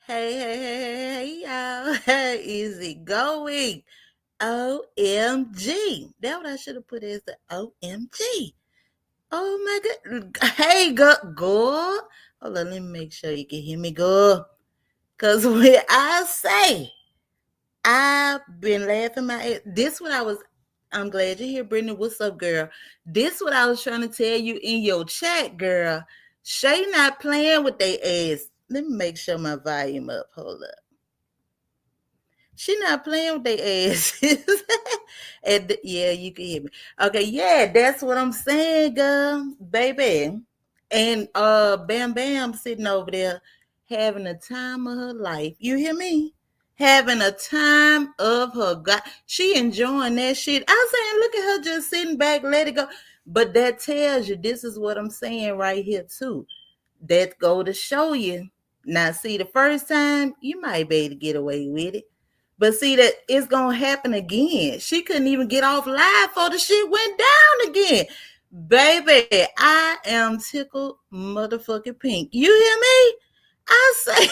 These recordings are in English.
Hey, y'all. Easy going. OMG. That what I should have put as the OMG. Oh my god. Hey, go. Hold on, let me make sure you can hear me, go. Cause when I say I've been laughing my ass. This what I was. I'm glad you're here, Brittany. What's up, girl? This what I was trying to tell you in your chat, girl. Shay not playing with they ass. Let me make sure my volume up. Hold up. She not playing with their asses. Yeah, you can hear me. Okay, yeah, that's what I'm saying, girl, baby. And Bam Bam sitting over there having a time of her life. You hear me? Having a time of her God. She enjoying that shit. I'm saying, look at her just sitting back, let it go. But that tells you this is what I'm saying right here too. That go to show you. Now, see, the first time you might be able to get away with it. But see that it's gonna happen again. She couldn't even get off live before the shit went down again. Baby, I am tickled motherfucking pink. You hear me? I say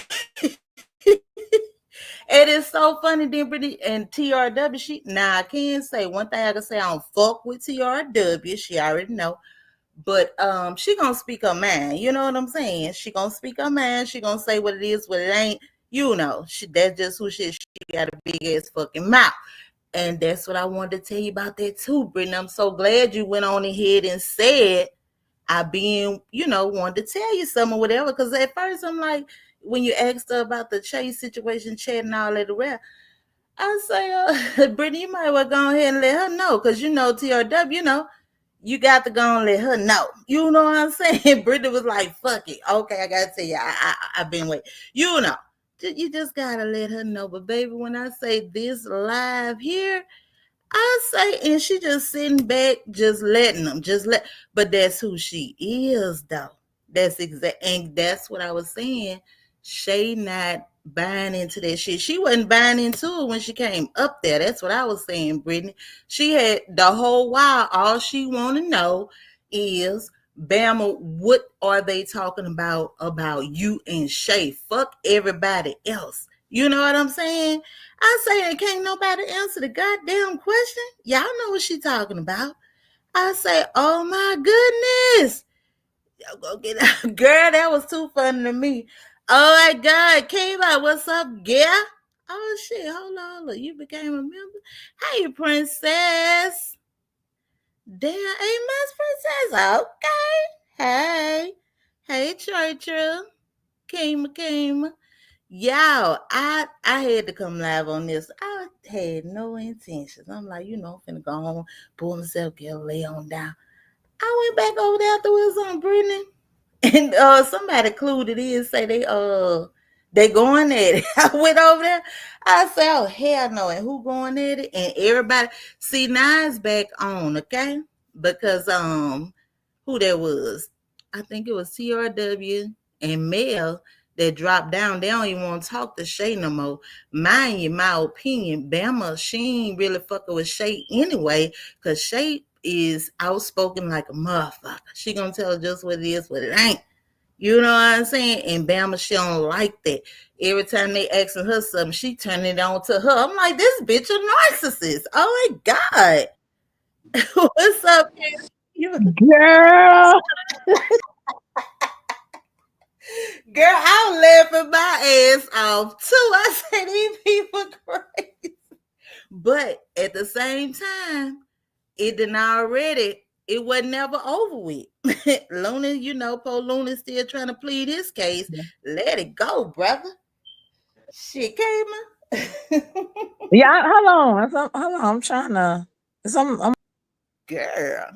it is so funny, then Brittany and TRW. I can't say one thing I can say I don't fuck with TRW. She already know. But she gonna speak her mind. You know what I'm saying? She gonna speak her mind. She gonna say what it is, what it ain't. You know, that's just who she is. She got a big ass fucking mouth. And that's what I wanted to tell you about that too, Brittany. I'm so glad you went on ahead and said I been, wanted to tell you something or whatever. Cause at first I'm like, when you asked her about the Chase situation, chat and all that around, I say, Brittany, you might well go ahead and let her know. Cause TRW, you got to go and let her know. You know what I'm saying? Brittany was like, fuck it. Okay, I got to tell you, I've been waiting. You just got to let her know. But baby, when I say this live here, I say, and she just sitting back, just letting them, but that's who she is, though. That's exact, and that's what I was saying. Shay not buying into that shit. She wasn't buying into it when she came up there. That's what I was saying, Brittany. She had the whole while. All she want to know is, Bama, what are they talking about you and Shay? Fuck everybody else. You know what I'm saying? I say it can't nobody answer the goddamn question. Y'all know what she talking about. I say, oh my goodness. Y'all go get out. Girl, that was too funny to me. Oh my God. Came out. What's up, yeah? Oh shit. Hold on. You became a member. Hey, princess. Damn, hey, Miss Princess. Okay. Hey. Hey, Churchill. Came. Y'all, I had to come live on this. I had no intentions. I'm like, I'm finna go home, pull myself together, lay on down. I went back over there afterwards on Brittany, and somebody clued it in, say they going at it. I went over there. I said, oh hell no, and who going at it? And everybody see now it's back on, okay? Because who that was? I think it was TRW and Mel that dropped down. They don't even want to talk to Shay no more. Mind you, my opinion, Bama, she ain't really fucking with Shay anyway, because Shay is outspoken like a motherfucker. She gonna tell just what it is, what it ain't. You know what I'm saying? And Bama, she don't like that. Every time they asking her something, she turn it on to her. I'm like, this bitch a narcissist. Oh my God. What's up, you? Girl, Girl, I'm laughing my ass off too. I said these people crazy. But at the same time, it didn't already, it wasn't never over with. Luna, poor Luna still trying to plead his case. Let it go, brother. Shit came up. yeah. Hold on, hold on. I'm trying to. I'm Girl.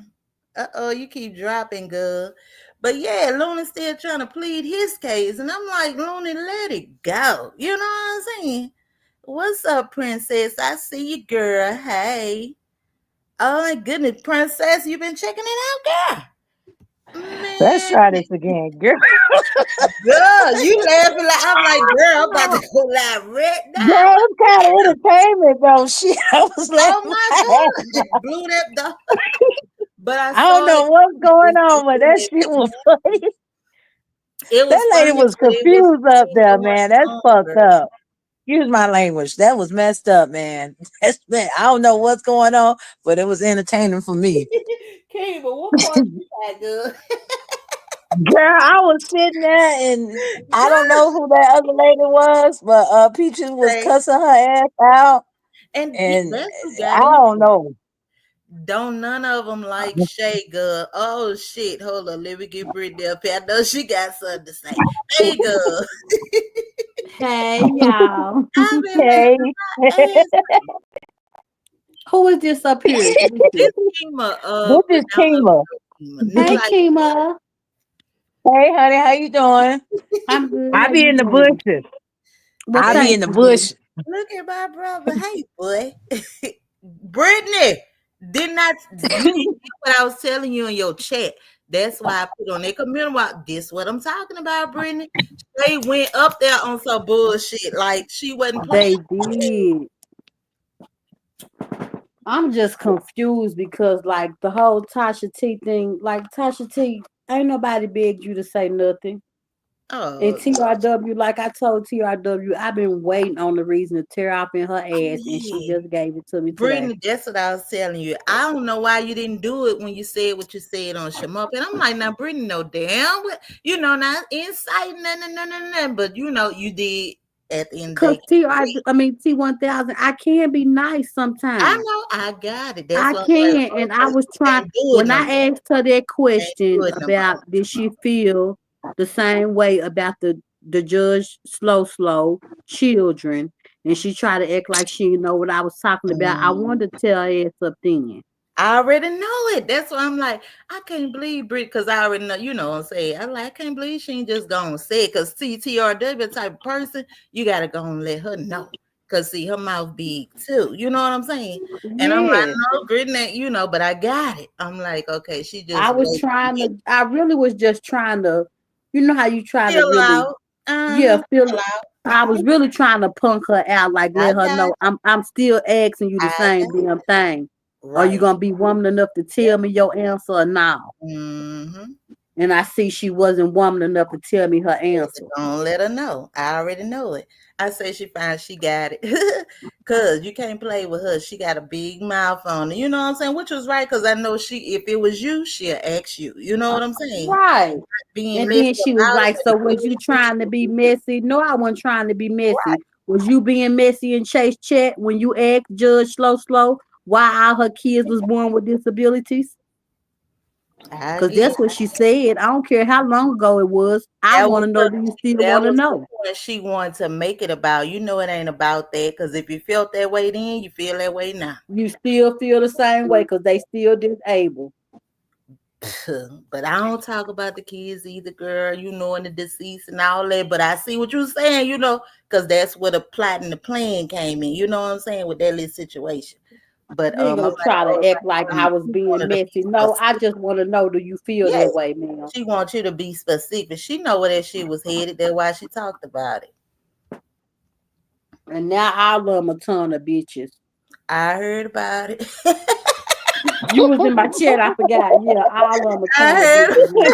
You keep dropping, girl. But yeah, Looney still trying to plead his case. And I'm like, Looney, let it go. You know what I'm saying? What's up, princess? I see you, girl. Hey. Oh my goodness, princess, you been checking it out, girl. Let's Man, try this again, girl. girl, you laughing like I'm like, girl, I'm about to go live right now. Girl, it's kind of entertainment though. Shit, I was Oh laughing my my ass. god, blew that dog. But I I don't saw it. know what's going on, but that shit was funny. It was That lady funny, was but it was confused up there, going man. That's fucked longer. up. Use my language. That was messed up, man. That's man. I don't know what's going on, but it was entertaining for me. King, but what part you got, good? Girl, I was sitting there and I don't Good. know who that other lady was, but Peaches was Say, cussing her ass out, and and that's who I got in. don't know. Don't none of them like Shay Girl. Oh shit! Hold on, let me get Brittany up here. I know she got something to say. Hey girl, Hey y'all. I've been Okay. laughing my ass. Who is this up here? Let me see. This Kima, This is Kima. This Hey like Kima. Hey, honey, how you doing? I'm good. I How be you in the doing? bushes. Well, I be hey, in thank the you, boo. bush. look at my brother. Hey boy, Brittany, did not you didn't get what I was telling you in your chat? That's why I put on that community. This what I'm talking about, Brittany. They went up there on some bullshit like she wasn't playing. They did. I'm just confused because like the whole Tasha T thing, like Tasha T, ain't nobody begged you to say nothing. And Oh, TRW, like I told TRW, I've been waiting on the reason to tear off in her ass, and she yeah. just gave it to me today. Brittany, that's what I was telling you. I don't know why you didn't do it when you said what you said on Shamup. And I'm like, now, Brittany, no damn, not inciting, nothing. But you did at the end of the Cause day. T1000, I can be nice I sometimes. know, I got it. That's I what I'm like. can, and I was trying Can't do it when no I more. asked her that Can't do question it no about more. did she feel the same way about the judge slow children, and she tried to act like she didn't know what I was talking about. I Mm. wanted to tell her ass up then. I already know it. That's why I'm like, I can't believe Brit, because I already know, what I'm saying. I'm like, I can't believe she ain't just gonna say it, because TTRW type of person, you gotta go and let her know. Cause see, her mouth big too. You know what I'm saying? And I'm like, Yeah, no, Brittany, but I got it. I'm like, okay, she I just was wait. trying to. I really was just trying to. You know how you try to Feel really, out. yeah, Feel feel. out. I was really trying to punk her out, like I let her got know I'm still asking you the I same got damn thing. Are you right. gonna be woman enough to Yep. tell me your answer or no? Mm-hmm. And I see she wasn't woman enough to tell me her answer. Don't let her know. I already know it. I say she fine, she got it. Cause you can't play with her. She got a big mouth on her. You know what I'm saying? Which was right, because I know if it was you, she'll ask you. You know what I'm saying? Right. Being And messy then she was about like, so was you it. trying to be messy? No, I wasn't trying to be Right. messy. Was you being messy in Chase Chat when you asked Judge Slow why all her kids was born with disabilities? I Because get that's what she said. I don't care how long ago it was. I that want was to know, the do you still that want to was the know? point she wanted to make it about. It ain't about that. Because if you felt that way then, you feel that way now. You still feel the same way because they still disabled. But I don't talk about the kids either, girl. And the deceased and all that. But I see what you're saying, because that's where the plot and the plan came in. You know what I'm saying, with that little situation. But You ain't I'm gonna like, try oh, to act like I was she being wanted to be messy. No, I specific. just want to know, do you feel Yeah, that way, man? she wants you to be specific. She know where that shit was headed. That's why she talked about it. And now all of them a ton of bitches. I heard about it. You was in my chat, I forgot. Yeah, all of them a I ton of heard. bitches now.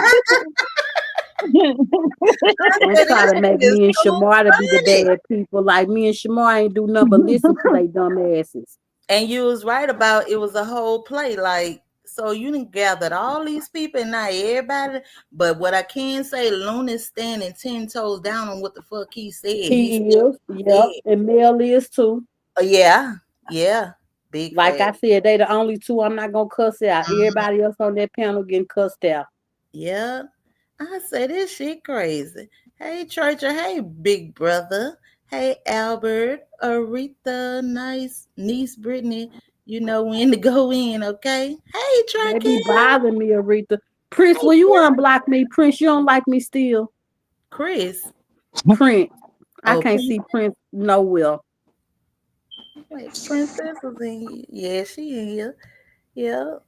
I And said, try this to make shit is me and so Shamar to be the funny. bad people. Like me and Shamar ain't do nothing but listen to they dumb asses. And you was right about it was a whole play. Like, so you done gathered all these people and not everybody. But what I can say, Luna's standing 10 toes down on what the fuck he said. He He still is, yep. said, And Mel is too. yeah. Big Like fat. I said, they the only two I'm not gonna cuss out. Mhm. Everybody else on that panel getting cussed out. Yeah. I say this shit crazy. Hey, Churcher. Hey, big brother. Hey, Albert, Aretha, nice niece, Brittany. You know when to go in, okay? Hey, They be Traquel. bothering me, Aretha. Prince, Hey, will you unblock me? Prince, you don't like me still. Chris. Prince. I Oh, can't see Prince nowhere. wait, Princess was in here. Yeah, she in here. Yeah.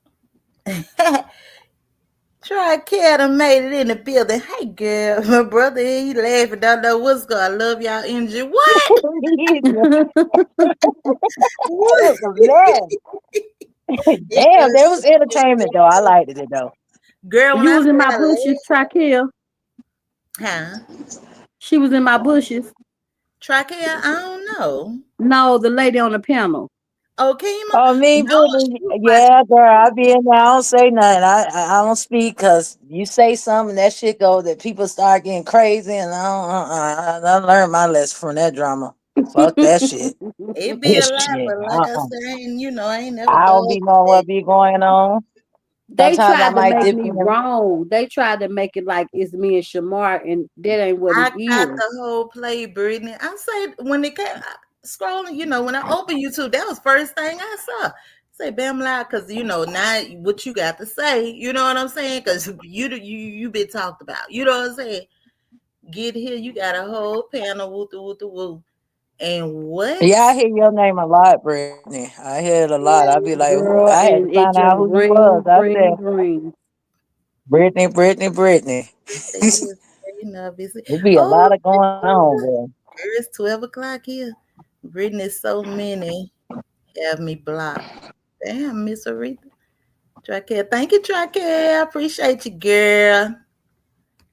Try Cat and made it in the building. Hey girl, my brother here, he laughing, don't know what's going on. I love y'all energy. What? What? It was a mess. It Damn, was that was entertainment though. I liked it though. girl, when You I was say in my I bushes, laughed, Traquel. Huh? She was in my bushes. Trachea? I don't know. No, the lady on the panel. Oh, Kima? Oh, me, No, Brittany. she was watching. Yeah, girl, I be in there. I don't say nothing. I don't speak because you say something, that shit go that people start getting crazy, and I learned my lesson from that drama. Fuck that shit. It be a This lot, shit. but like I said, I ain't never I don't done be knowing that. what be going on. They Sometimes I tried to might make dip me in. wrong. They tried to make it like it's me and Shamar, and that ain't what I it got is. the whole play, Brittany. I say when it came scrolling, when I opened YouTube, that was first thing I saw. Say Bam Loud, because now what you got to say, you know what I'm saying? Because you been talked about, you know what I'm saying? Get here, you got a whole panel, woo. And what? Yeah, I hear your name a lot, Brittany. I hear it a lot. I be like, who? I Girl, had to and it find out just who you was. I said, rings. Brittany. They just busy. There be a Oh, lot of going on, boy. it's 12 o'clock here. Brittany, so many have me blocked. Damn, Miss Aretha. Tracare. Thank you, Tracare. I appreciate you, girl.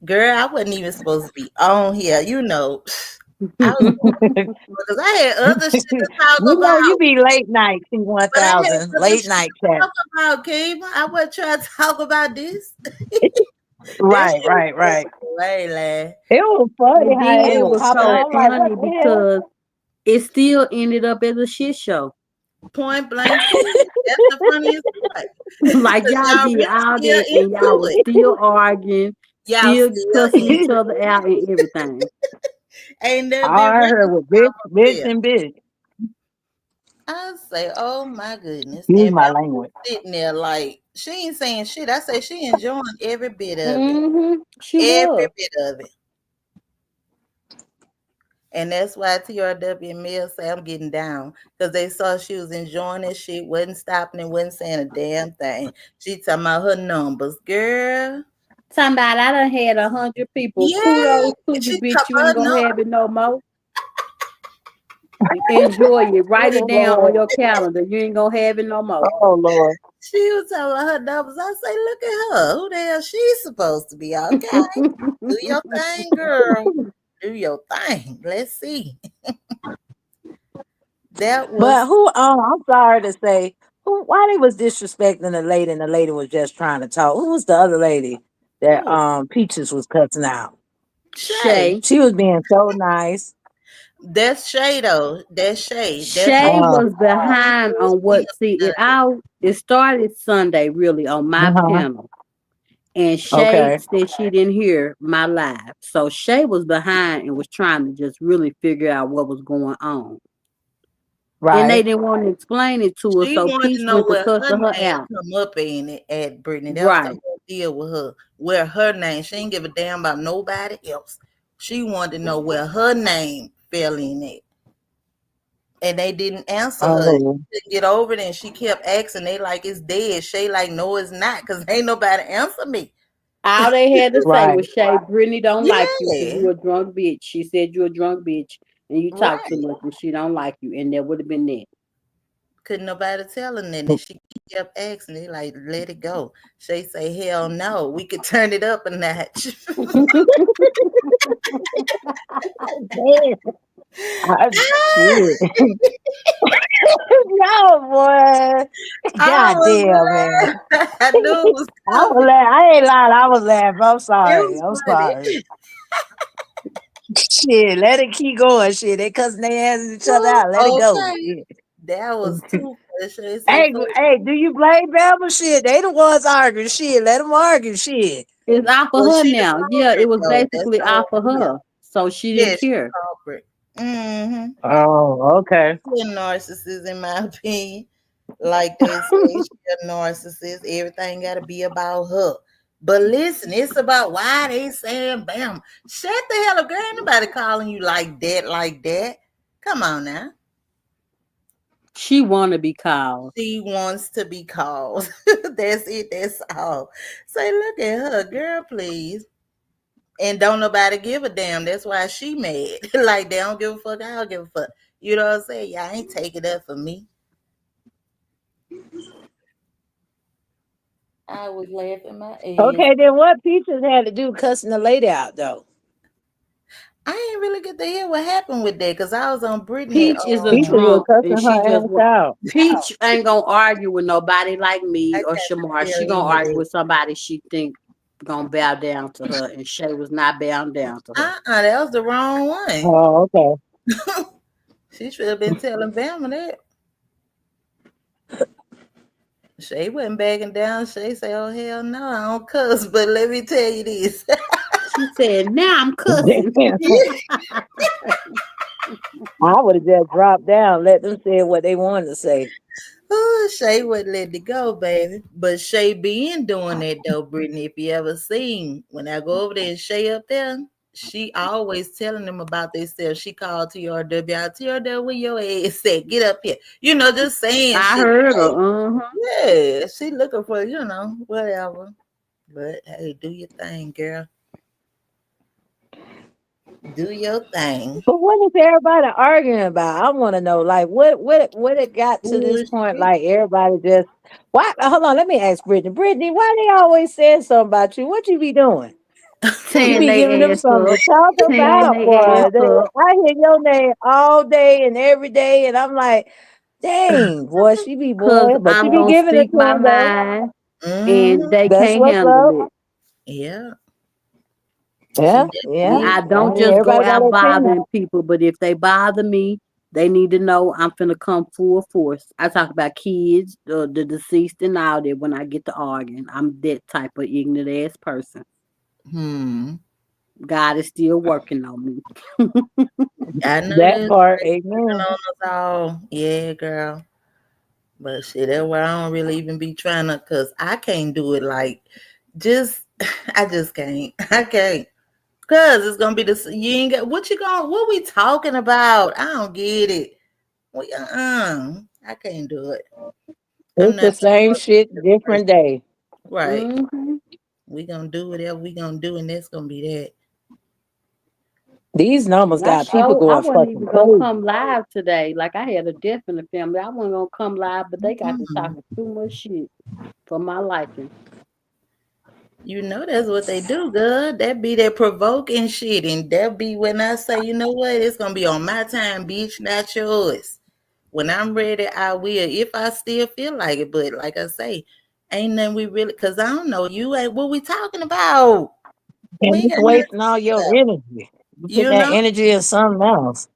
Girl, I wasn't even supposed to be on here. I was because I had other shit to talk You about. be late night But I had T1000, other late shit night to chat. talk about, Kim. I wasn't trying to talk about this. That Right, shit was right, right. way last. It was funny And how then it it was was popping. so I'm like, what funny the hell? because it still ended up as a shit show. Point blank period. That's the funniest part. Like Because y'all y'all did really all still that and y'all into was it. still arguing, Y'all still still cussing into each other out and everything. Ain't that All been I heard real was bitch, for bitch, real. and bitch. I say, oh my goodness. Excuse And my Bama language. sitting there like she ain't saying shit. I say she enjoying every bit of it. She Every was. bit of it. And that's why TRW and Mill say I'm getting down. Because they saw she was enjoying this shit, wasn't stopping and wasn't saying a damn thing. She talking about her numbers. Girl. Talking about I done had 100 people. Yeah. Kudos to you, She bitch. talking You about ain't her gonna numbers. have it no more. Enjoy it. Write it Oh down on Lord. your calendar. You ain't gonna have it no more. Oh Lord. She was talking about her numbers. I say, look at her. Who the hell she's supposed to be? Okay. Do your thing, girl. Do your thing. Let's see. That But was who? I'm sorry to say, who? Why they was disrespecting the lady, and the lady was just trying to talk. Who was the other lady that who? Peaches was cussing out? Shay. Shay. She was being so nice. That's Shay though. That's Shay. That's what Shay Uh was she behind was on being what it started Sunday really on my huh. panel. And Shay Okay. said she didn't hear my live. So Shay was behind and was trying to just really figure out what was going on. And they Right. didn't want to explain it to her. she So wanted Peach to know went to where cuss her her name out. come up in it at Brittany. That was the Right. whole deal with her. Where her name. She didn't give a damn about nobody else. She wanted to know where her name fell in it. And they didn't answer her. She Oh. couldn't get over it and she kept asking. They like it's dead. Shay like, no, it's not, because ain't nobody answer me. All they had to say Right. was, Shay, Brittany don't like you because Yeah. you a drunk bitch. She said you a drunk bitch and you talk too Right. much and she don't like you. And that would have been that. Couldn't nobody tell her nothing. And she kept asking. They like, let it go. Shay say, hell no. We could turn it up a notch. Man, shit. No, boy. I God damn, was man. laughing. I knew it was I was coming. laughing. I ain't lying. I was laughing. I'm It sorry. was I'm sorry. funny. Shit, let it keep going. Shit, they cussing their asses each other out. Let it go. Okay. Yeah. That was too funny. Shay say, Hey, so hey, do you blame Bama? Shit, they the ones arguing. Shit, let them argue. Shit. It's off of well, her she the now. Yeah, it culprit was though. That's basically the off whole of deal. her. So she Yeah, didn't she the care. culprit. Mm-hmm. Oh, okay. She a narcissist, in my opinion. Like they say, she a narcissist. Everything got to be about her. But listen, it's about why they saying bam. Shut the hell up, girl. Ain't nobody calling you like that, like that. Come on now. She wanna be called. She wants to be called. That's it. That's all. Say, look at her, girl, please. And don't nobody give a damn. That's why she mad. Like they don't give a fuck. I don't give a fuck. You know what I'm saying? Y'all ain't taking that for me. I was laughing my ass. Okay, then what Peaches had to do cussing the lady out though? I ain't really get to hear what happened with that because I was on Brittany. Peach is a Peaches was drunk, and cussing she her just ass out. Peach ain't gonna argue with nobody like I me or got to Shamar. tell She you gonna argue that. with somebody she think gonna bow down to her, and Shay was not bowing down to her. That was the wrong one. Oh, okay. She should have been telling Bama that. Shay wasn't backing down. Shay say, "Oh hell no, I don't cuss." But let me tell you this. She said, "Now I'm cussing." Damn. I would have just dropped down, let them say what they wanted to say. Oh, Shay wouldn't let it go, baby. But Shay been doing that though, Brittany. If you ever seen when I go over there and Shay up there, she always telling them about themselves. She called TRW out. TRW, where your ass at? Get up here. You know, just saying I shit. heard Like, her. yeah, she looking for, whatever. But hey, do your thing, girl. Do your thing. But what is everybody arguing about? I want to know, like, what it got to this point? Bullshit. Like, everybody just why? Hold on, let me ask Brittany. Brittany, why they always saying something about you? What you be doing? You Tearing be giving their them ass something up, to talk tearing about, their ass boy. up. I hear your name all day and every day, and I'm like, dang, boy, she be Cause boy, but you I'm be gonna giving it speak to my them though. mind, and Mm-hmm. they That's can't what's handle up. it. Yeah, she Yeah, yeah. definitely is. I I don't mean, just go everybody got out their opinion. bothering people, but if they bother me, they need to know I'm finna come full force. I talk about kids, the deceased, and all that when I get to arguing. I'm that type of ignorant ass person. Hmm. God is still working on me. I know That that's part, right. amen. On us all. Yeah, girl. But shit, that's why I don't really even be trying to, cause I can't do it. Like, just I just can't. I can't. Cause it's gonna be this. You ain't got what you going. What we talking about? I don't get it. I can't do it. I'm It's the not same shit, person. different day. Right. Hmm. We gonna do whatever we gonna do, and that's gonna be that. These numbers got people I going wasn't fucking even gonna crazy. come live today. Like I had a death in the family. I wasn't gonna come live, but they got to Mhm. talking too much shit for my liking. You know that's what they do, good. That be that provoking shit, and that be when I say, you know what, it's gonna be on my time, bitch, not yours. When I'm ready, I will, if I still feel like it. But like I say, ain't nothing we really, cause I don't know you ain't what we talking about. We And ain't it's got nothing to wasting all talk your about. energy. You put You that know, energy in something else.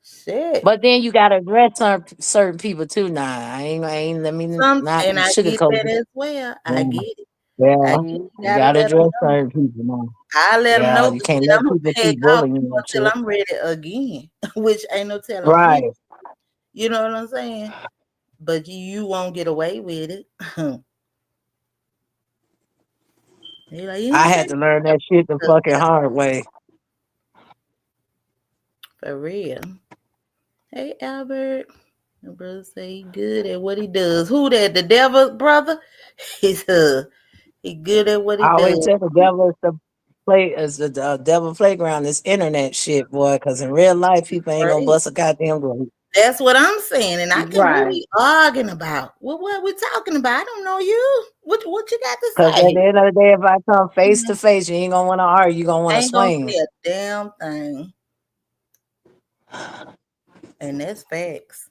shit. But then you gotta address certain people too now. I ain't let me Some, not and I get sugarcoat that it. as well. I Yeah. get it. I Yeah. get it. Mm-hmm. You Gotta gotta let them address know. certain people now. I let them Yeah, know, you but can't shit, let I'm gonna people back keep off bullying you and until shit. I'm ready again, which ain't no telling when. Right. You know what I'm saying? But you won't get away with it. You're like, you I ain't had say to learn that shit the nothing fucking hard way. for real. Hey, Albert. My brother say he good at what he does. Who that? The devil, brother? He's he good at what he I always does. tell the devil is the devil playground, this internet shit, boy. Cause in real life, people ain't gonna Right. bust a goddamn grape. That's what I'm saying. And I can what Right. we arguing about? What we talking about? I don't know you. What you got to Cause at say? the end of the day, if I come face to face, you ain't gonna want to argue. You gonna want I to ain't gonna swing. say a damn thing. And that's facts.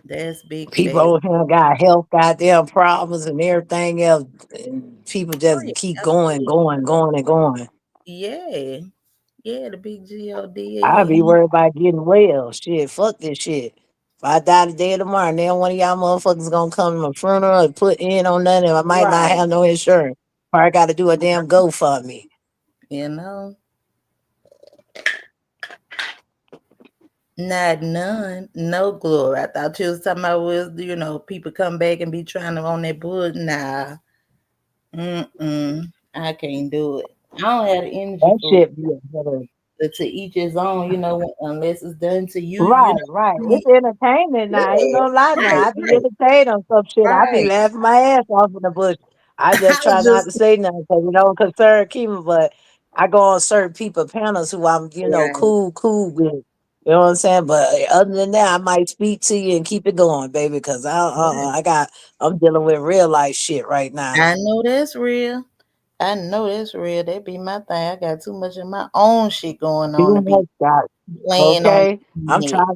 That's big People facts. over here got health goddamn problems and everything else. And people Oh, just yeah, keep going, absolutely. going, going, and going. Yeah. Yeah, the big God. I be Yeah. worried about getting well. Shit, fuck this shit. If I die today or tomorrow, and then one of y'all motherfuckers gonna come to my funeral and put in on nothing, I might not Right. have no insurance. Or I gotta do a damn GoFundMe. You know, not none, no glory. I thought you was talking about was, people come back and be trying to on that bull. Nah. I can't do it. I don't have the energy That for it. shit be a better. But to each his own, unless it's done to you, Right, right. It's entertainment now. I ain't Yeah, gonna lie now. right, I be right, entertained on some shit. I be right. laughing my ass off in the bush. I I just try was not to just say nothing because it don't concern Kima, but I go on certain people panels who I'm, right. cool with. You know what I'm saying? But other than that, I might speak to you and keep it going, baby, because Right. I'm dealing with real life shit right now. I know that's real. I know that's real. That be my thing. I got too much of my own shit going on to Too be much got playing on okay. the I'm internet. trying.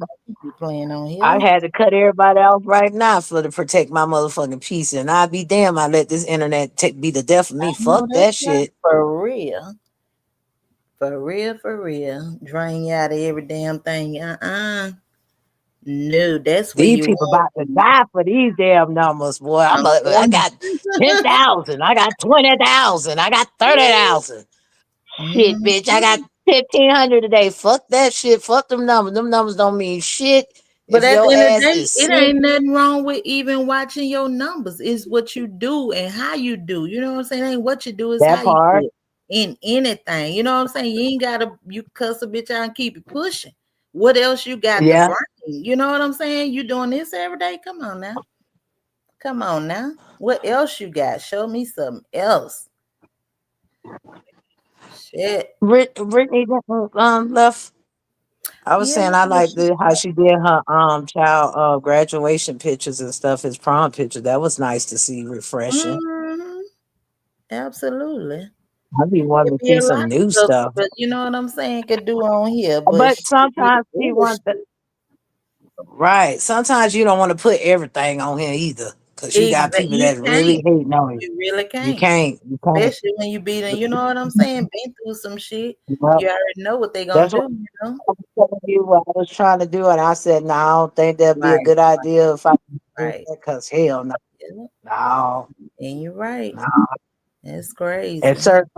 Be playing on I here. had to cut everybody off right now for to protect my motherfucking peace, and I be damn. I let this internet be the death of I me. know Fuck that's that right. shit. For real. For real, for real. Drain you out of every damn thing. No, that's where These you people want about to die for these damn numbers, boy. I'm I telling got 10,000. I got 20,000. I got 30,000. Shit, you. bitch. I got 1,500 today. Fuck that shit. Fuck them numbers. Them numbers don't mean shit But if at the your end of the ass day, is it sick. ain't nothing wrong with even watching your numbers. It's what you do and how you do. You know what I'm saying? It ain't what you do, it's how That you part. do it. In anything. You know what I'm saying? You ain't gotta you cuss a bitch out and keep it pushing. What else you got to Yeah. bring? You know what I'm saying? You doing this every day? Come on now. Come on now. What else you got? Show me something else. Shit. Brittany left. I was Yeah, saying I like she, how she did her child graduation pictures and stuff, his prom picture. That was nice to see, refreshing. mhm, absolutely. I be It wanting to be see a lot some of new stuff, stuff. but you know what I'm saying, could do on here, but But she did sometimes she other wants to, shit. right. Sometimes you don't want to put everything on here either. Cause you got Exactly. people You that really can't. hate on you. You really You can't. can't. You can't. Especially when you beat them, you know what I'm saying? Been through some shit. Well, You already know what they gonna that's do, what you know? I was telling you what I was trying to do. And I said, no, I don't think that'd be a Right, good idea if I do right. that. Cause hell no. Yeah. No. And you're right. No. That's At crazy. certain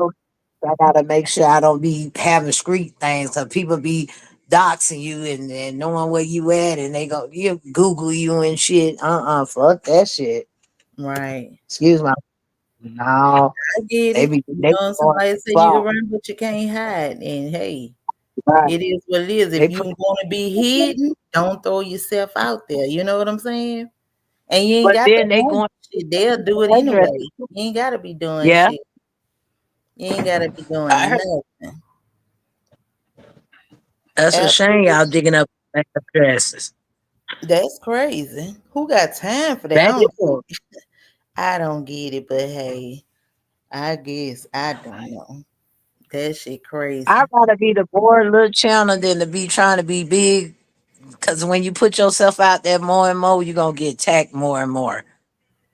I gotta make sure I don't be having street things. So people be doxing you and knowing where you at, and they go you Google you and shit. Fuck that shit. Right. Excuse my no. I get They it. be You they be know, going somebody say you can far. run, but you can't hide. And hey, Right. it is what it is. If They you put want to be hidden, don't throw yourself out there. You know what I'm saying? And you ain't but got to then they own going shit. They'll do it address. anyway. You ain't got to be doing Yeah. shit. You ain't got to be I doing heard nothing. that's a shame Absolutely. y'all digging up addresses. That's crazy. Who got time for that? That is. I don't get it, but hey, I guess I don't know. That shit I'd crazy. rather be the bored little channel than to be trying to be big. Cause when you put yourself out there more and more, you're gonna get attacked more and more.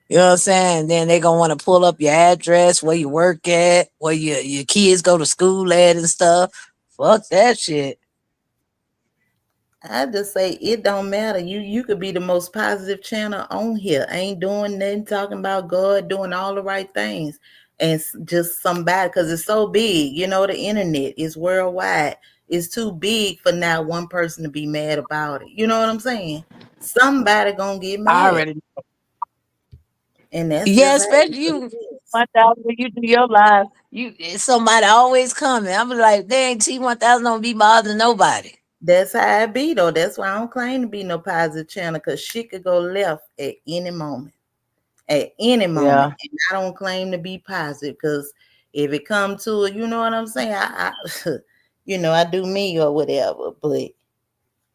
You know what I'm saying? Then they gonna want to pull up your address, where you work at, where your kids go to school at and stuff. Fuck that shit. I just say it don't matter. You could be the most positive channel on here. Ain't doing nothing, talking about God, doing all the right things, and just somebody because it's so big. You know, the internet is worldwide. It's too big for not one person to be mad about it. You know what I'm saying? Somebody gonna get I mad, already and that's yeah, just how especially it you is. 1,000 when you do your live, somebody always coming. I'm like, dang, T 1,000 don't be bothering nobody. That's how it be though. That's why I don't claim to be no positive channel because shit could go left at any moment. At any moment. Yeah, And I don't claim to be positive because if it come to it, you know what I'm saying? I do me or whatever, but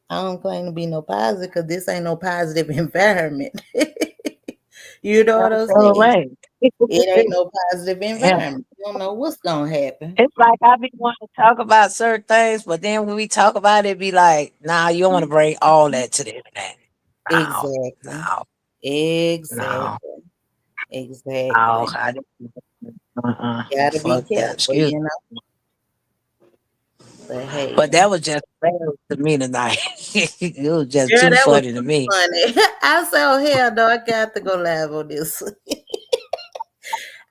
I don't claim to be no positive because this ain't no positive environment. You know what don't I'm feel saying? away. It ain't no positive Yeah. environment. You don't know what's gonna happen. It's like I be wanting to talk about certain things, but then when we talk about it, be like, nah, you don't want to bring all that to the internet. No, Exactly. no, no, Exactly. no. Exactly. Gotta be Fuck that. careful, Excuse. you know. But hey, But that was just hilarious to me tonight. It was just girl, too that was funny to too me. funny. I said, "Oh hell no, I got to go live on this."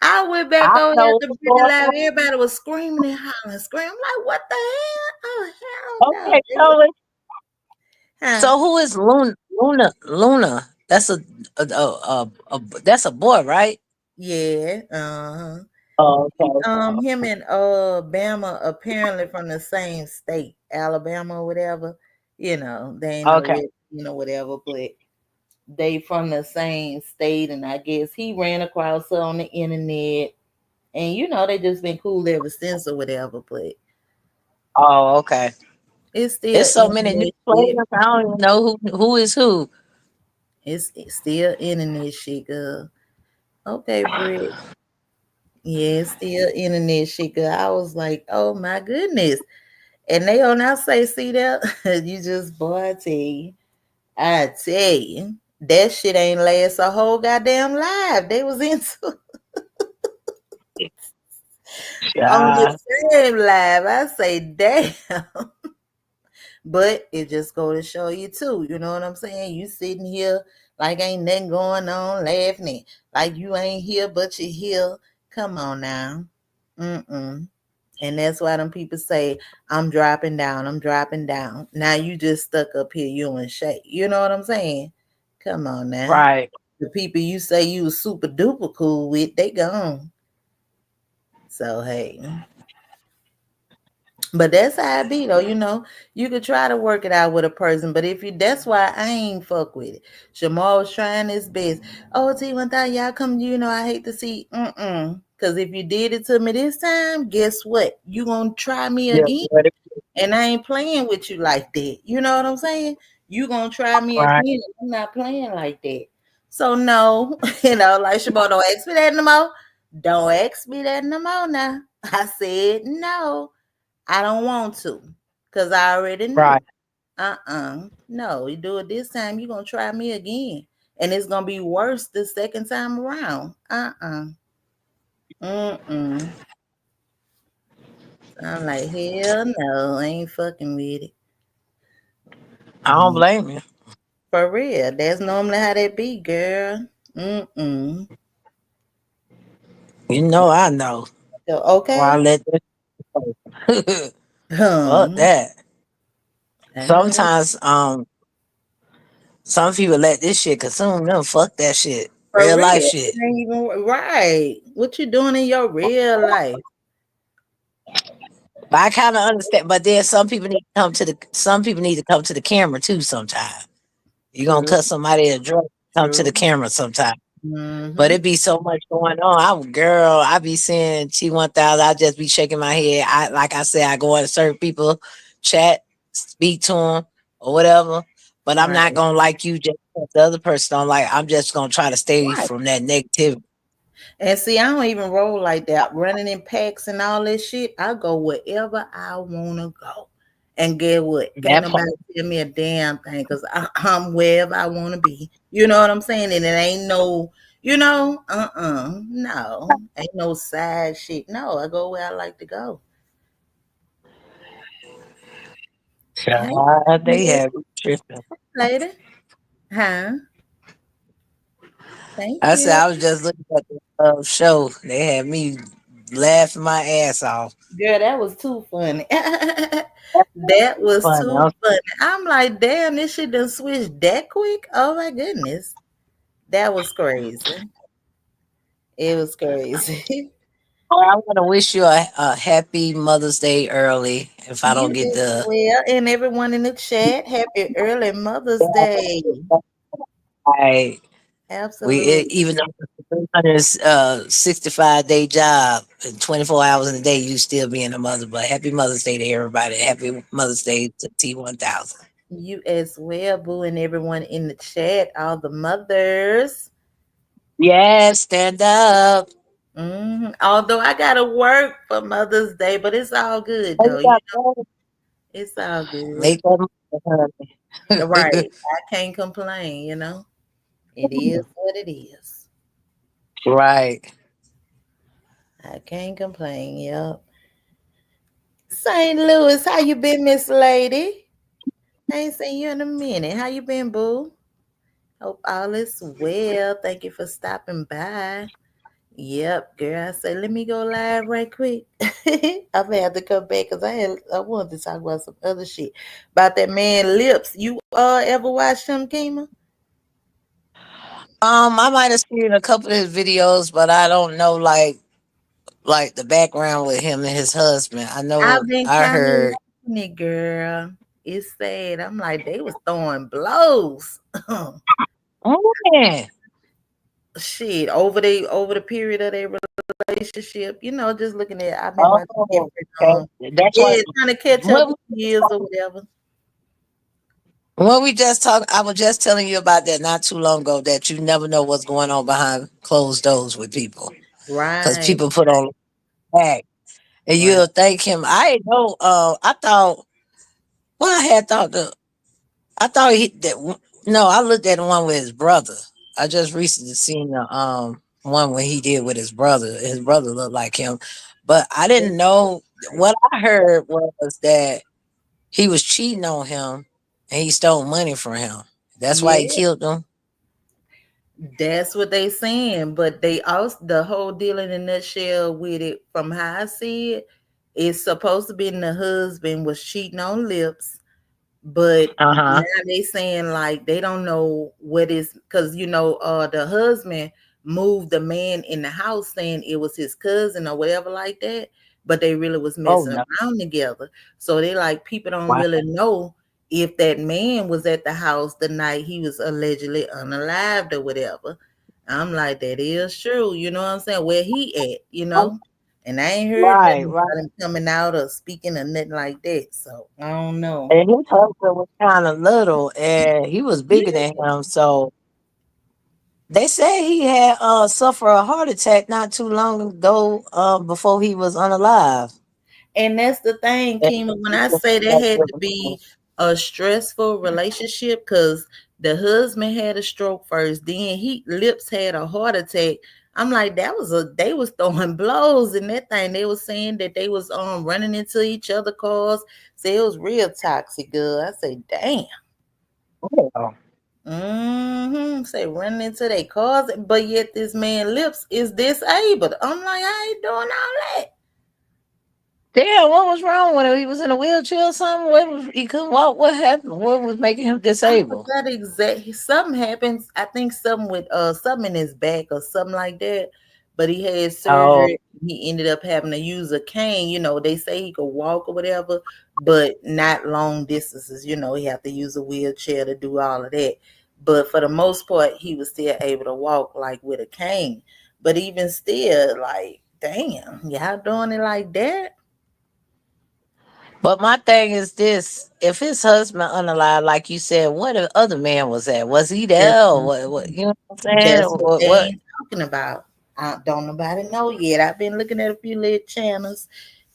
I went back I over here know to what's Brittany going Live. on. Everybody was screaming and hollering, screaming. I'm like, what the hell? Oh hell no! Okay, They was, so huh? so who is Luna? Luna. That's that's a boy, right? Yeah. Uh-huh. Oh, okay. Him and Bama apparently from the same state, Alabama or whatever. You know, they ain't no Okay. real, whatever, but they from the same state, and I guess he ran across her on the internet, and they just been cool ever since or whatever. But Oh, okay. it's still It's so many new internet players. shit. I don't even know who is who. It's still internet shit, girl. Okay, Britt. Yeah, it's still internet shit. 'Cause I was like, oh my goodness. And they on now say, see that? You just, boy, I tell you, that shit ain't last a whole goddamn live. They was into on the Yeah. same live. I say, damn. But it just go to show you too. You know what I'm saying? You sitting here like ain't nothing going on, laughing like you ain't here, but you here. Come on now. Mm-mm. And that's why them people say, I'm dropping down, I'm dropping down. Now you just stuck up here, you and Shay. You know what I'm saying? Come on now. Right. The people you say you was super duper cool with, they gone. So hey. But that's how it be though, you know. You could try to work it out with a person, but if you that's why I ain't fuck with it. Jamal was trying his best. Oh, T1000, y'all come, you know, I hate to see Cause if you did it to me this time, guess what? You gonna try me Yeah. again. And I ain't playing with you like that. You know what I'm saying? You gonna try me Right. again. I'm not playing like that. So no, like Shabbo, don't ask me that no more. Don't ask me that no more now. I said no. I don't want to. Cause I already know. Right. No, you do it this time, you're gonna try me again. And it's gonna be worse the second time around. Mm-mm. I'm like, hell no, I ain't fucking with it. I don't blame you. For real. That's normally how that be, girl. Mm-mm. You know I know. So, Why I okay. let this fuck Hmm. that. I know. Sometimes some people let this shit consume them. Fuck that shit. For Real real. life It shit. ain't even right. What you doing in your real life? But I kind of understand. But then some people need to come to the camera too. Sometimes you gonna True. cut somebody a drug, come to the True. camera sometime. But Mm-hmm. it be so much going on. I be seeing T1000. I just be shaking my head. Like I said, I go into certain people, chat, speak to them or whatever. But I'm not Right. gonna like you just 'cause the other person don't like. I'm just gonna try to stay Right. from that negativity. And see, I don't even roll like that. Running in packs and all that shit, I go wherever I wanna go. And get what? Can't That part, nobody tell me a damn thing because I'm wherever I wanna be. You know what I'm saying? And it ain't no, no. Ain't no side shit. No, I go where I like to go. Hey, God, they Miss have me tripping. lady. Huh? Thank I said you. I was just looking at the show. They had me laughing my ass off. Girl, that was too funny. That was Funny. too funny. I'm like, damn, this shit done switched that quick. Oh my goodness. That was crazy. It was crazy. Well, I want to wish you a happy Mother's Day early. If I don't You get as the, well. And everyone in the chat, happy early Mother's Day. I Absolutely. even though it's a 365-day job and 24 hours in a day, you still being a mother. But happy Mother's Day to everybody. Happy Mother's Day to T1000. You as well, boo, and everyone in the chat, all the mothers. Yes, stand up. Although I gotta work for Mother's Day, but it's all good Oh, though. you got that? It's all good. Make that money, Right. honey. I can't complain. It is what it is. Right. I can't complain, yep. St. Louis, how you been, Miss Lady? I ain't seen you in a minute. How you been, boo? Hope all is well. Thank you for stopping by. Yep, girl. I said, let me go live right quick. I'm gonna have to come back because I wanted to talk about some other shit. About that man lips. You ever watched him, Kima? I might have seen a couple of his videos, but I don't know like the background with him and his husband. I I've know been I kind of heard. liking it, girl. It's sad. I'm like, they was throwing blows. Oh man. Shit, over the period of their relationship, just looking at I've been watching Oh, different okay. That's what yeah, trying to catch up what with we years or whatever. what we just talked. I was just telling you about that not too long ago. That you never know what's going on behind closed doors with people. because Right. people put on back, and Right. you'll thank him. I ain't know. I thought. Well, I had thought the. I thought he that. No, I looked at the one with his brother. I just recently seen the one when he did with his brother. His brother looked like him, but I didn't know. What I heard was that he was cheating on him, and he stole money from him. That's why he Yeah. killed him. That's what they saying, but they also the whole deal in a nutshell with it, from how I see it, it's supposed to be the husband was cheating on Lips, but Uh huh. now they saying like they don't know what is, because the husband moved the man in the house saying it was his cousin or whatever like that, but they really was Oh messing no! around together. So they like people don't Wow. really know if that man was at the house the night he was allegedly unalived or whatever. I'm like, that is true, you know what I'm saying? Where he at. And I ain't heard Right, nothing right. about him coming out or speaking or nothing like that. So I don't know. And his husband was kind of little, and he was bigger Yeah. than him. So they say he had suffered a heart attack not too long ago, before he was unalive. And that's the thing, And Kima, when he I was say that like, had to be a stressful relationship, because the husband had a stroke first, then Lips had a heart attack. I'm like, they was throwing blows in that thing. They was saying that they was running into each other cars. Say it was real toxic, girl. I say, damn. "Oh, Say running into their cars, but yet this man Lips is disabled. I'm like, I ain't doing all that. damn, what was wrong with him? He was in a wheelchair or something? What was, he couldn't walk? What happened? What was making him I disabled? forgot exactly. Something happens. I think something with something in his back or something like that. But he had Oh, surgery. He ended up having to use a cane. They say he could walk or whatever, but not long distances. He have to use a wheelchair to do all of that. But for the most part, he was still able to walk like with a cane. But even still, like, damn, y'all doing it like that? but my thing is this: if his husband unalive, like you said, what the other man was at? Was he there? Or what? You know what I'm saying? That's what they What? ain't talking about. Don't nobody know yet. I've been looking at a few little channels,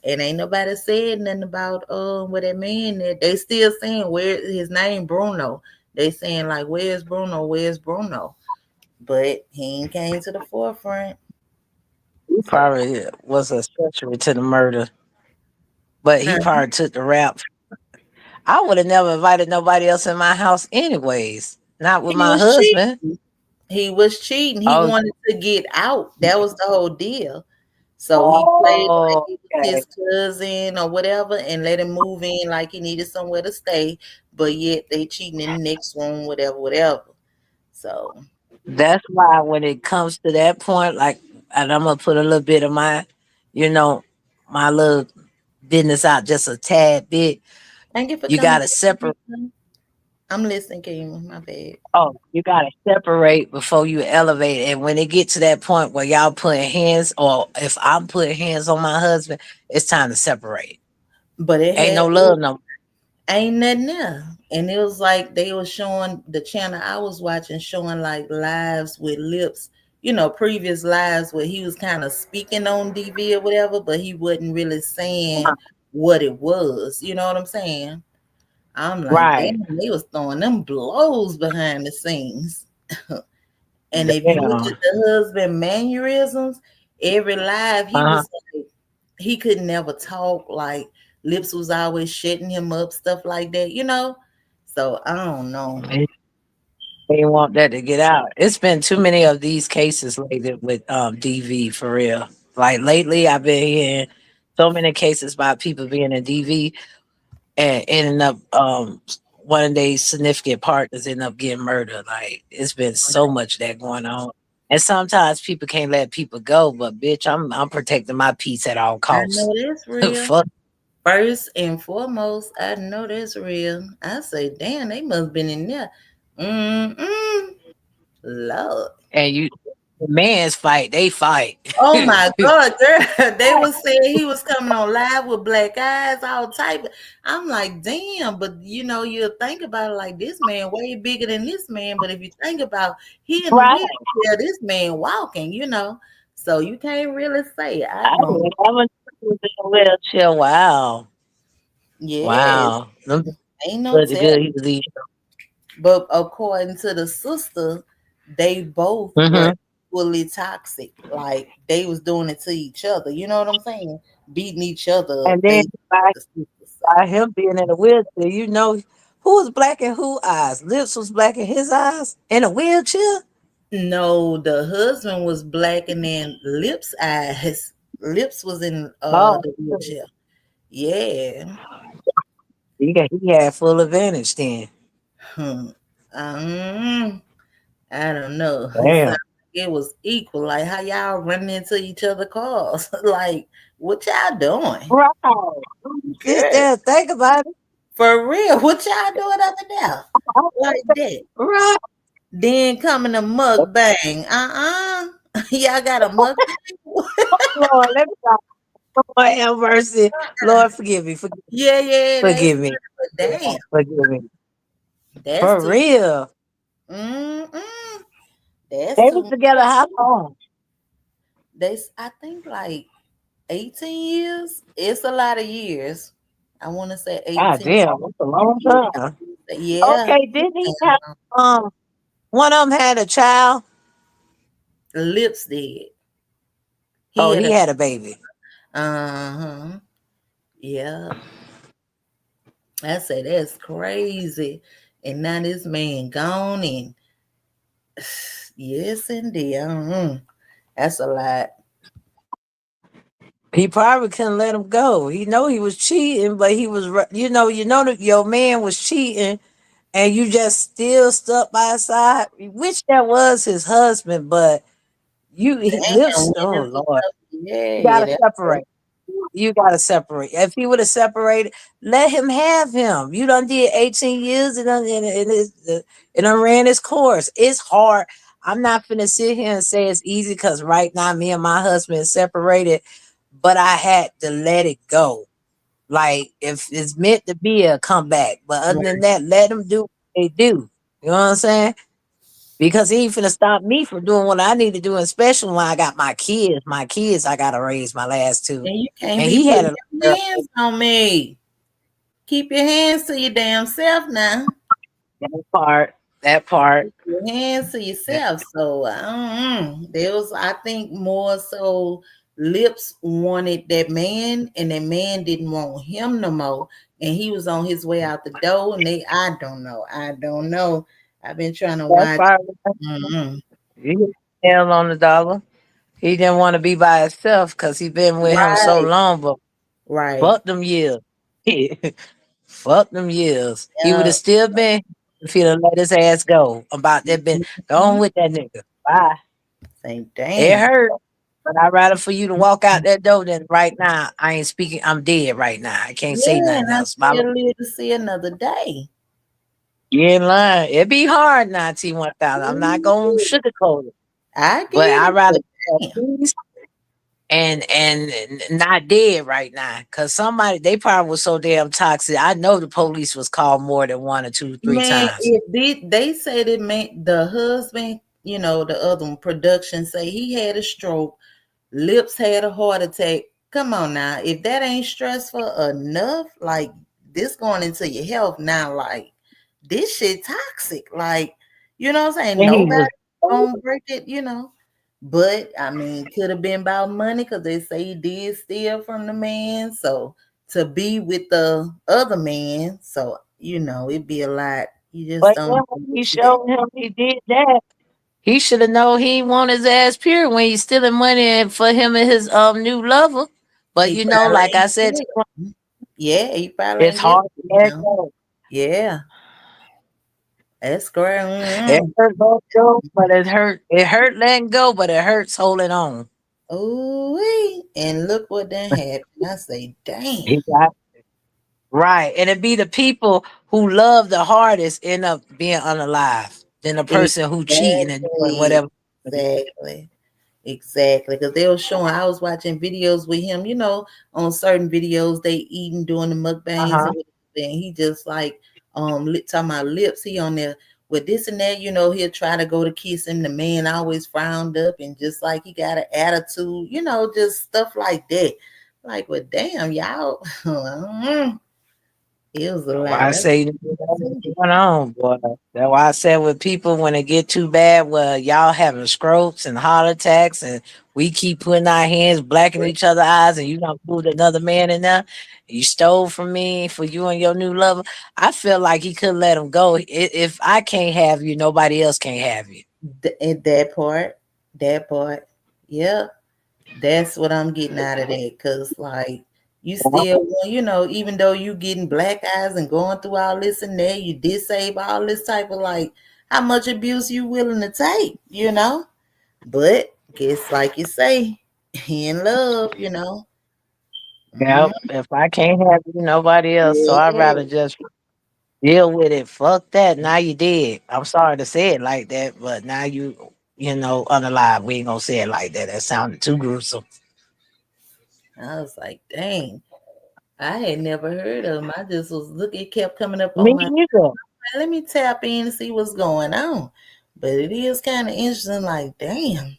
and ain't nobody said nothing about where that man at. They still saying where his name Bruno. They saying like, where's Bruno? Where's Bruno? But he ain't came to the forefront. He So probably was a accessory to the murder, but he uh, probably took the rap. I would have never invited nobody else in my house, anyways. Not with he my was husband. cheating. He was cheating. He Oh, wanted to get out. That was the whole deal. So he played like oh, he was okay. his cousin or whatever and let him move in like he needed somewhere to stay, but yet they cheating in the next room, whatever, whatever. So That's why when it comes to that point, like, and I'm gonna put a little bit of my, you know, my little business out just a tad bit. thank you for You coming gotta to separate. the. I'm listening, Kim. My bad. Oh, you gotta separate before you elevate. And when it get to that point where y'all putting hands, or if I'm putting hands on my husband, it's time to separate. But Ain't no love no. ain't nothing there. And it was like they were showing the channel I was watching, showing like lives with Lips, previous lives where he was kind of speaking on DV or whatever, but he wasn't really saying what it was. You know what I'm saying? I'm like, Right. damn, they was throwing them blows behind the scenes. And if you look Damn. at the husband mannerisms, every live he Uh-huh. was like, he could never talk. Like Lips was always shutting him up, stuff like that. So I don't know. They want that to get out. It's been too many of these cases lately with DV, for real. Like lately, I've been hearing so many cases about people being in DV and ending up one of their significant partners ending up getting murdered. Like, it's been so much of that going on. And sometimes people can't let people go, but bitch, I'm protecting my peace at all I costs. know that's real. Fuck. First and foremost, I know that's real. I say, damn, they must been in there. Mm-mm. Lord. And you, the man's fight, they fight. Oh my God, girl. They was saying he was coming on live with black eyes, all type of. I'm like, damn, but you'll think about it like this man way bigger than this man. But if you think about he in the Right. wheelchair, this man walking. So you can't really say I I don't. didn't have a was in a wheelchair. Wow. Yes, Wow. Them ain't no good to tell. good. He was eating. But according to the sister, they both were Mm-hmm. equally toxic. Like they was doing it to each other. You know what I'm saying? Beating each other And up. then by, The sister by say. him being in a wheelchair, you know who was black in who eyes? Lips was black in his eyes in a wheelchair. No, the husband was black and then Lips eyes. Lips was in Oh, the wheelchair. Yeah. he had full advantage then. Hmm. Um, I don't know. It sounded Damn. like it was equal. Like how y'all running into each other cars. Like what y'all doing? Right. Sit Girl, there and think about it. for real. What y'all doing over there? Like that. Right. Then coming to mukbang. Y'all got a mukbang? Lord, let me stop. Lord have mercy. Lord, forgive me. Yeah, yeah, they Forgive me. said, but damn, Forgive me. that's For too. real. Mm-mm, that's They too was together much. how long? I think like 18 years. It's a lot of years. I want to say God 18. damn, that's a long time. Yeah, Okay, didn't he have one of them had a child? Lips did. He Oh, had he a had a baby. uh-huh. Yeah. I say that's crazy. And now this man gone and yes indeed. That's a lot. He probably couldn't let him go. He know he was cheating, but he was you know that your man was cheating, and you just still stuck by his side. Which that was his husband, but he Damn, lives. when Oh it's Lord, yeah, you yeah, gotta that's crazy. separate. You gotta separate. If he would have separated, let him have him. You done did 18 years and done ran his course. It's hard. I'm not finna sit here and say it's easy because right now me and my husband is separated, but I had to let it go. Like if it's meant to be a comeback. But other than that, let them do what they do. You know what I'm saying? Because he ain't finna stop me from doing what I need to do, especially when I got my kids. My kids, I gotta raise my last two. And you can't And be he had putting a your girl. hands on me. Keep your hands to your damn self now. That part. That part. Keep your hands to That, yourself. So there was, I think, more so Lips wanted that man, and that man didn't want him no more, and he was on his way out the door. And I don't know. I've been trying to that watch. part. Mm-mm. He hit the nail on the dollar. He didn't want to be by himself because he been with him so Right, long. But right. fuck them years. Fuck them years. He would Yeah. have still been if he'd have let his ass go about that bit. Go on Mhm. with that nigga. Bye. Say, It damn. hurt. But I'd rather for you to walk out that door than right now. I ain't speaking. I'm dead right now. I can't say Yeah, nothing and I else. Mama, still live to see another day. you ain't lying. It be hard now, T1000. I'm not gonna Ooh, sugarcoat it. I But get I'd it, rather but be at damn. peace and not dead right now. Cause somebody they probably was so damn toxic. I know the police was called more than one or two, three Man, times. it did. They said it made the husband, the other one, production, say he had a stroke. Lips had a heart attack. Come on now, if that ain't stressful enough, like this going into your health now, like this shit toxic. Like, you know what I'm saying? And he was Nobody gonna break it. But I mean, could have been about money because they say he did steal from the man. So to be with the other man, so it'd be a lot. You just but don't yeah, know he what you got. showed him he did that. He should have known he ain't want his ass period when he's stealing money for him and his new lover. But He probably like I ain't said, get it. Yeah, he probably it's ain't get hard it. to let go. Yeah, that's great. It hurt letting go, but it hurt letting go, but it hurts holding on. Ooh, and look what done happened. I say, damn. He got right. And it be the people who love the hardest end up being unalive than the person who cheating and doing Exactly. whatever. Exactly. Exactly. Because they were showing, I was watching videos with him, on certain videos, they eating, doing the mukbangs Uh-huh. and whatever. And he just like, talking about Lips. He on there. with this and that, he'll try to go to kiss him. The man always frowned up and just like he got an attitude, just stuff like that. Like, well, damn, y'all. It was a Why lot. I That's say what's going on, boy. That's why I said with people when it get too bad, well, y'all having strokes and heart attacks, and we keep putting our hands blacking each other eyes, and you don't put another man in there. You stole from me for you and your new lover. I feel like he could let him go. If I can't have you, nobody else can't have you. at that part. That part. Yeah. That's what I'm getting out of that. Cause like you still even though you getting black eyes and going through all this and that, you did save all this type of like how much abuse you willing to take. But guess like you say, he in love. Yep. Mm, If I can't have you, nobody else. So I'd yeah. rather just deal with it. Fuck that. Now you did. I'm sorry to say it like that, but now unalive. We ain't gonna say it like that. That sounded too gruesome. I was like, dang, I had never heard of him. I just was looking, it kept coming up Me on my either. let me tap in and see what's going on. But it is kind of interesting, like, damn.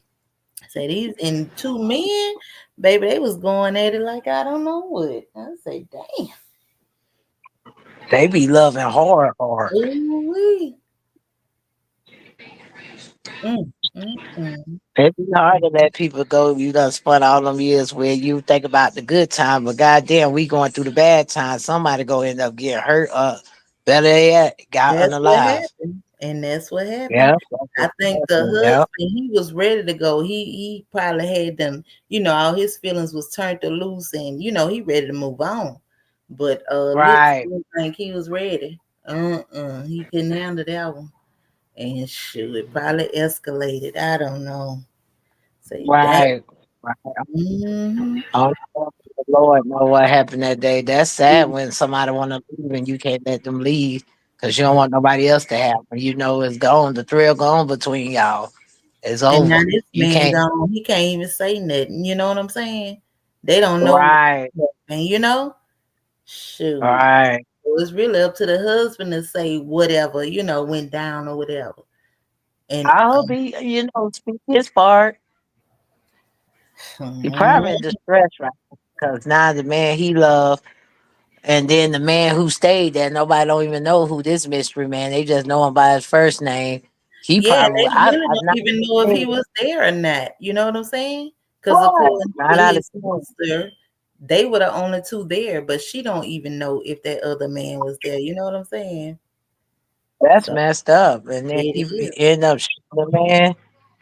Say these and two men, baby, they was going at it like I don't know what. I say, damn. They be loving hard, hard. Ooh-wee. Mm, mm, mm. It be hard to let people go. You done spent all them years where you think about the good time, but goddamn, we going through the bad time. Somebody go end up getting hurt. Better yet, got That's what unalive. happened. And that's what happened. Yeah, that's I what think the happened. Yeah, husband, he was ready to go. He probably had them, all his feelings was turned to loose and he ready to move on. But looks right, didn't think he was ready. He couldn't handle that one. And shoot, it probably escalated. I don't know. Say, dang. right, right. Mhm. Only the Lord know what happened that day. That's sad when somebody want to leave and you can't let them leave because you don't want nobody else to have. When you know it's gone, the thrill gone between y'all. It's And now over. this You man can't. gone. He can't even say nothing. You know what I'm saying? They don't know. Right, And shoot. right. So it's really up to the husband to say whatever, went down or whatever. And I hope he, speak his part. He probably in mhm. distress right now because now the man he loved, and then the man who stayed there, nobody don't even know who this mystery man. They just know him by his first name. He Yeah, probably, they really I don't not even know if he saying, was there or not. You know what I'm saying? Because right, according to 9 out of his 10. sister, they were the only two there, but she don't even know if that other man was there. You know what I'm saying? That's So messed up. And then it he is. end up shooting the man.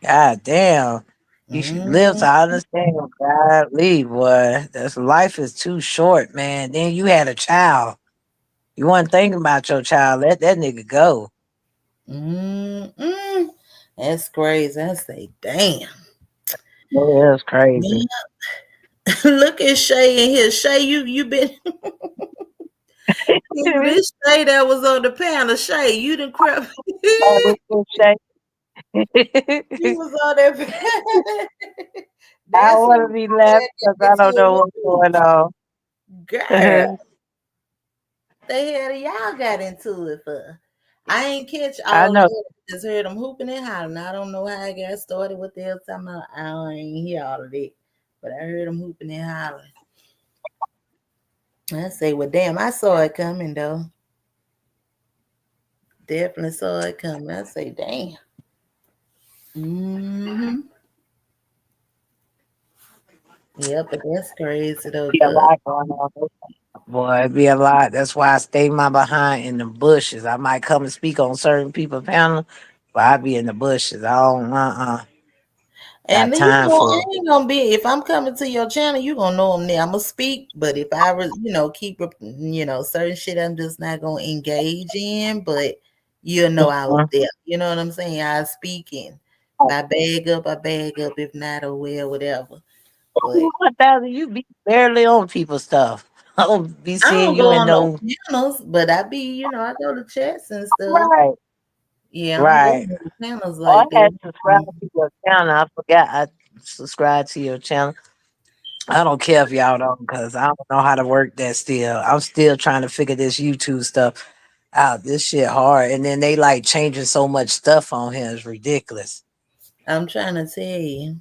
God damn. He should live to Mhm. understand. God leave, boy. That's life is too short, man. Then you had a child. You wasn't thinking about your child. Let that nigga go. Mm-mm. That's crazy. I say, damn. It is crazy. Yeah. Look at Shay in here. Shay, you been this Shay that was on the panel. Shay, you done crap. You was on that panel. I That's want to who be laughing because got I into don't it know with what's you. going on. Girl, the hell y'all got into it for? I ain't catch I all of know. it. Just heard them hooping and hollering. I don't know how I got started. What the hell talking about? I don't ain't hear all of it. But I heard them hooping and hollering. I say, well, damn, I saw it coming though. Definitely saw it coming. I say, damn. Hmm. Yeah, but that's crazy though, Be a good. lot going on. Boy, it be a lot. That's why I stay my behind in the bushes. I might come and speak on certain people panel, but I be in the bushes. I don't got And time I for it. ain't gonna be if I'm coming to your channel, you gonna know I'm there. I'm gonna speak, but if I was, keep certain shit, I'm just not gonna engage in. But you'll know I was Mhm. there. You know what I'm saying? I speak in. If I bag up, I bag up. If not, oh well, whatever. But 1,000, you be barely on people stuff. I don't be I seeing don't you go in on no no panels, but I be, I go to chats and stuff. right, Yeah, I don't go right. on no panels Oh, I like had that. subscribed to your channel. I forgot I subscribed to your channel. I don't care if y'all don't, because I don't know how to work that still. I'm still trying to figure this YouTube stuff. out. This shit hard. And then they like changing so much stuff on here. It's ridiculous. I'm trying to tell you.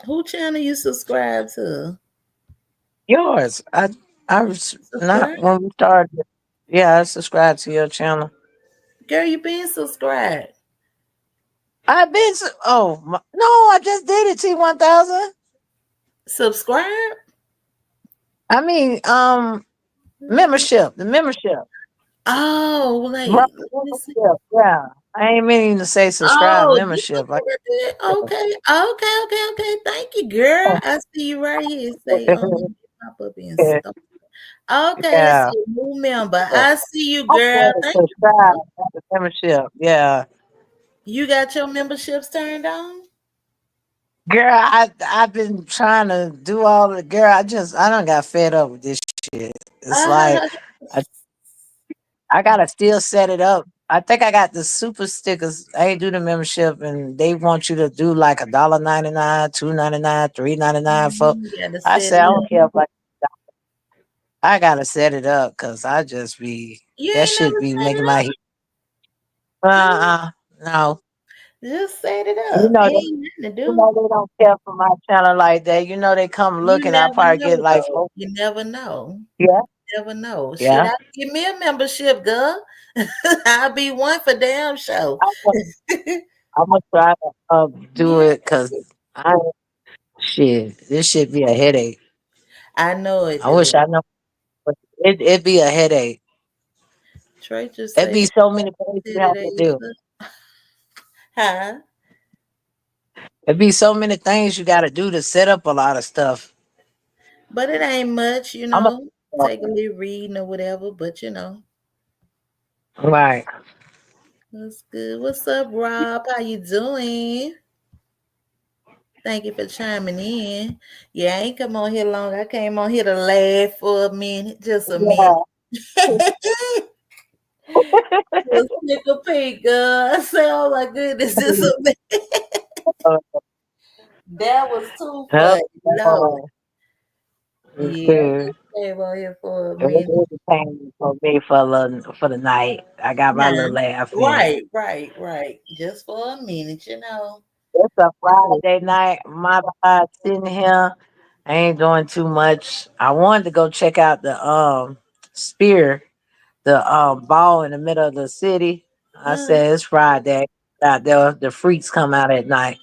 Who channel you subscribe to? Yours. I was not Subscribe? when we started. Yeah, I subscribed to your channel. Girl, you been subscribed. I've been no, I just did it, T1000. Subscribe? I mean, membership, the membership. Oh, Right, wait. Let me see. membership, yeah. I ain't meaning to say subscribe Oh, you membership. Like, okay. Okay. Thank you, girl. I see you right here. Say pop up in stuff. Okay, it's yeah. a new member. I see you, I girl. said Thank you. subscribe to the membership. Yeah. You got your memberships turned on? Girl, I've been trying to do all the girl. I don't got fed up with this shit. It's like Uh, I, I gotta still set it up. I think I got the super stickers. I ain't do the membership, and they want you to do like $1.99, $2.99, $3.99 for. you gotta I set said I it don't up. care if I gotta set it up because I just be You that ain't shit never be set making it my up. no. Just set it You up. know they Ain't nothing to you do. know they don't care for my channel like that. You know they come You looking. I never probably get know, like though. four. You never know. Yeah, Never know. Shit, yeah. I give me a membership, girl. I'll be one for damn show. I'm gonna try to do Yeah, it because I shit. This should be a headache. I know it I wish do. I know, but it'd be a headache. Trey just It'd say be she so many things you did have it to do. either. Huh? It'd be so many things you got to do to set up a lot of stuff. But it ain't much, I'm take a little reading or whatever, but right. that's good. What's up, Rob? How you doing? Thank you for chiming in. Yeah, I ain't come on here long. I came on here to laugh for a minute, just a minute. Yeah. Just take a peek, girl. I said, oh my goodness, this a Uh, that was too Yep. funny. Lord. Yeah, I Okay. just came on here for a It was minute. entertaining for me for the night. I got my Nah. little laugh in. Right. Just for a minute. It's a Friday night. My God, sitting here. I ain't doing too much. I wanted to go check out the spear, the ball in the middle of the city. I Uh, said it's Friday. Out there, the freaks come out at night.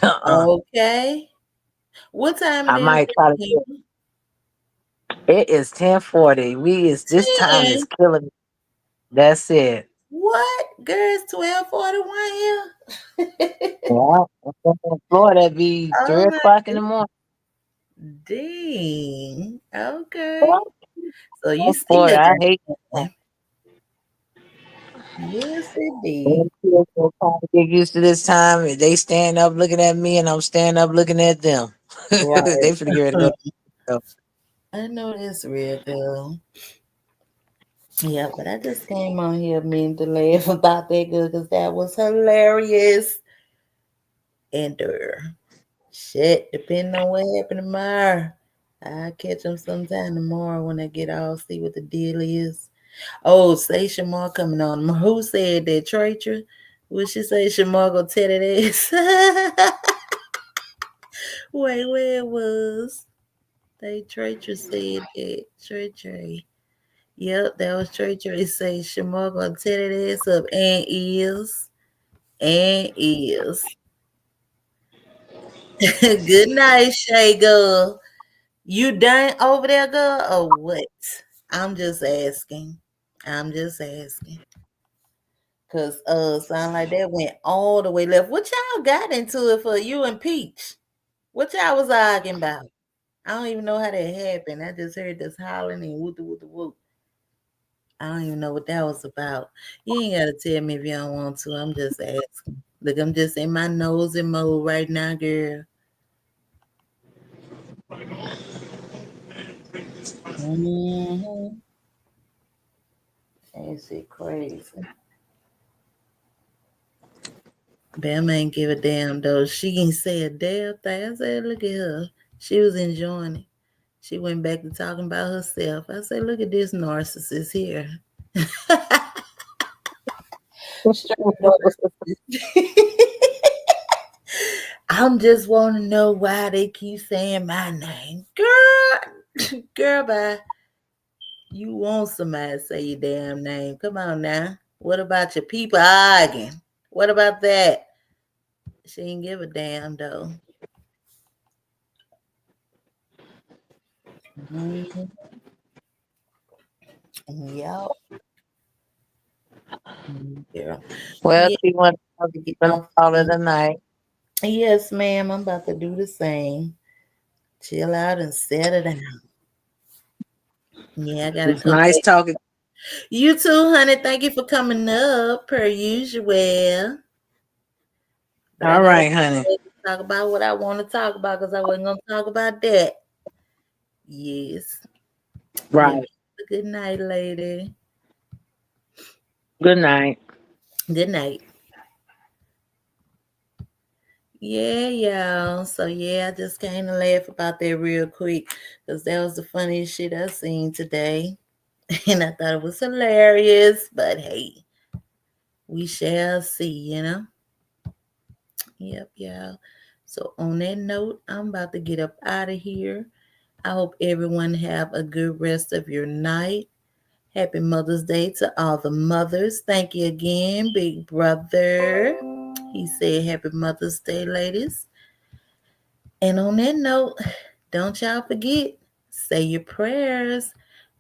okay. What time it I is? might try to do it. It is 10:40. This time is 10. killing me. That's it. What? Girl, it's 12:41 here. Yeah, in Florida, it'd be three Oh my o'clock in the morning. dang. Well, Okay. So you in still Florida, I got hate that. time. Yes, indeed. Them kids are trying to get used to this time. They stand up looking at me, and I'm standing up looking at them. Right. They finna get ready to go. I know that's real, girl. Yeah, but I just came on here mean to laugh about that girl because that was hilarious. And shit, depending on what happened tomorrow, I'll catch them sometime tomorrow when I get off, see what the deal is. Oh, say Shamar coming on. Who said that, Traitor? Would she say Shamar gonna tell that ass? Wait, where it was? They Traitor said that. Traitor. Yep, that was Traitor. It say Shamar gonna tear that ass up and is. And is. Good night, Shay girl. You done over there, girl, or what? I'm just asking. I'm just asking. Cause sound like that went all the way left. What y'all got into it for you and Peach? What y'all was arguing about? I don't even know how that happened. I just heard this hollering and whoop. I don't even know what that was about. You ain't gotta tell me if you don't want to. I'm just asking. Look, I'm just in my nosy mode right now, girl. Mm-hmm. Ain't shit crazy. Bam ain't give a damn though. She ain't say a damn thing. I said, look at her. She was enjoying it. She went back to talking about herself. I said, look at this narcissist here. I'm just want to know why they keep saying my name. Girl, girl, bye. You want somebody to say your damn name. Come on now. What about your people arguing? What about that? She ain't give a damn though. Mhm. Yep. Girl. Well, Yeah, she went to get gonna off call it me. a night. Yes, ma'am. I'm about to do the same. Chill out and settle down. Yeah, I gotta It's come nice back. talking. You too, honey. Thank you for coming up per usual. But I All gotta right, honey. talk about what I want to talk about because I wasn't gonna talk about that. Yes. Yeah. Right. Good night, lady. Good night. Good night. Yeah, y'all. So yeah, I just came to laugh about that real quick because that was the funniest shit I seen today. And I thought it was hilarious. But hey, we shall see. Yep, y'all. So on that note, I'm about to get up out of here. I hope everyone have a good rest of your night. Happy Mother's Day to all the mothers. Thank you again, big brother. He said happy Mother's Day, ladies. And on that note, don't y'all forget, say your prayers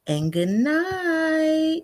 and good night.